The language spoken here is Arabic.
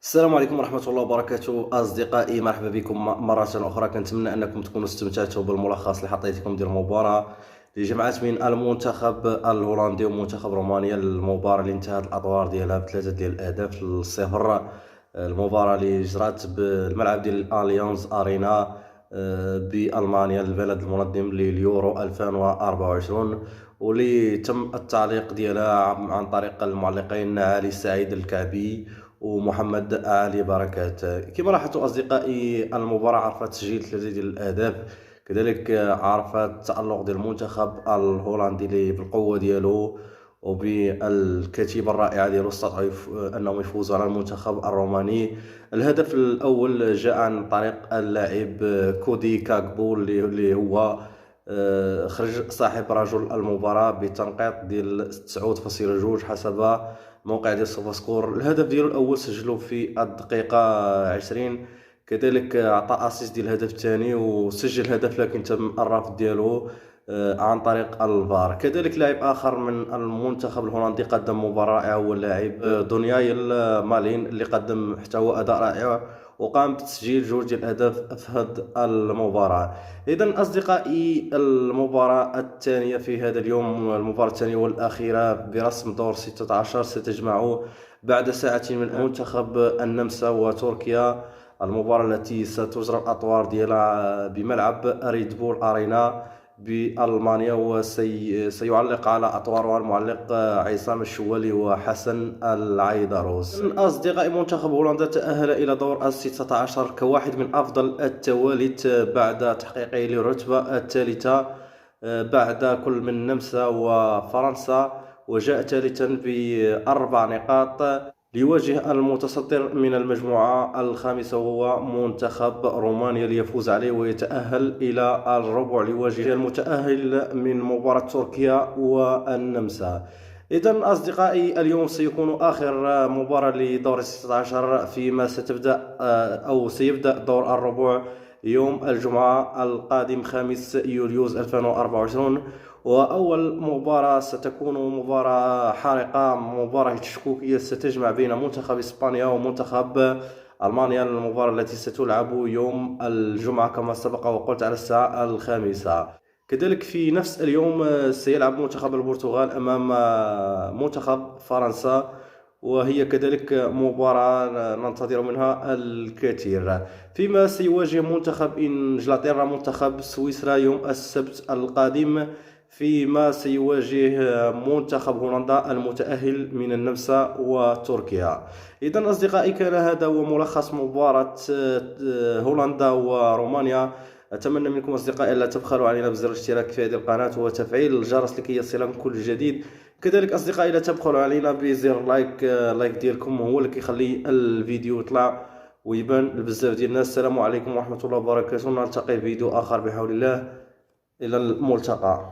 السلام عليكم ورحمة الله وبركاته أصدقائي، مرحبا بكم مرة أخرى. كنتمنى أنكم تكونوا استمتعتوا بالملخص اللي حطيتكم ديال المباراة اللي جمعت بين المنتخب الهولندي ومنتخب رومانيا. المباراة اللي انتهت الأطوار ديالها بثلاثة ديال الأهداف للصفر. المباراة اللي جرات بالملعب ديال الأليانز أرينا بألمانيا، البلد المنظم لليورو 2024، واللي تم التعليق ديالها عن طريق المعلقين علي سعيد الكعبي ومحمد علي بركات. كما لاحظتوا أصدقائي، المباراة عرفت تسجيل ثلاثة ديال الأهداف، كذلك عرفت التألق ديال المنتخب الهولندي اللي بالقوة ديالو وبالكتيبة الرائعة ديالو استطاعوا أنهم يفوزوا على المنتخب الروماني. الهدف الأول جاء عن طريق اللاعب كودي كاكبو اللي هو خرج صاحب رجل المباراة بتنقيط ديال 9.2 حسب موقع ديال سوفا سكور. الهدف ديالو الأول سجلو في الدقيقة 20، كذلك عطى اسيست ديال الهدف الثاني وسجل هدف، لكن تم الرفض ديالو عن طريق الفار. كذلك لاعب آخر من المنتخب الهولندي قدم مباراة رائعة هو اللاعب دونيايل مالين، اللي قدم حتى هو أداء رائع وقام بتسجيل جوج ديال الأهداف في هذه المباراة. إذا أصدقائي، المباراة الثانية في هذا اليوم، المباراة الثانية والأخيرة برسم دور 16، ستجمع بعد ساعة من منتخب النمسا وتركيا. المباراة التي ستجرى الأطوار ديالها بملعب ريد بول أرينا بألمانيا، وسيعلق على أطوارها المعلق عصام الشوالي وحسن العيدروس. أصدقائي، منتخب هولندا تأهل إلى دور 16 كواحد من أفضل التوالت بعد تحقيقه للرتبة الثالثة بعد كل من النمسا وفرنسا، وجاء ثالثا ب4 نقاط ليواجه المتصدر من المجموعة الخامسة وهو منتخب رومانيا ليفوز عليه ويتأهل إلى الربع ليواجه المتأهل من مباراة تركيا والنمسا. إذن أصدقائي، اليوم سيكون آخر مباراة لدور 16، فيما سيبدأ دور الربع يوم الجمعة القادم 5 يوليوز 2024. وأول مباراة ستكون مباراة حارقة، مباراة تشكوكية ستجمع بين منتخب إسبانيا ومنتخب ألمانيا، المباراة التي ستلعب يوم الجمعة كما سبق وقلت على الساعة 5. كذلك في نفس اليوم سيلعب منتخب البرتغال أمام منتخب فرنسا، وهي كذلك مباراة ننتظر منها الكثير. فيما سيواجه منتخب إنجلترا منتخب سويسرا يوم السبت القادم، فيما سيواجه منتخب هولندا المتأهل من النمسا وتركيا. إذن أصدقائي، كان هذا هو ملخص مباراة هولندا ورومانيا. أتمنى منكم أصدقائي ألا تبخلوا علينا بزر الاشتراك في هذه القناة وتفعيل الجرس لكي يصلكم كل جديد. كذلك أصدقائي، لا تبخلوا علينا بزر لايك ديالكم، هو اللي كيخلي الفيديو يطلع ويبان لبزاف ديال الناس. السلام عليكم ورحمة الله وبركاته، نلتقي في فيديو آخر بحول الله، إلى الملتقى.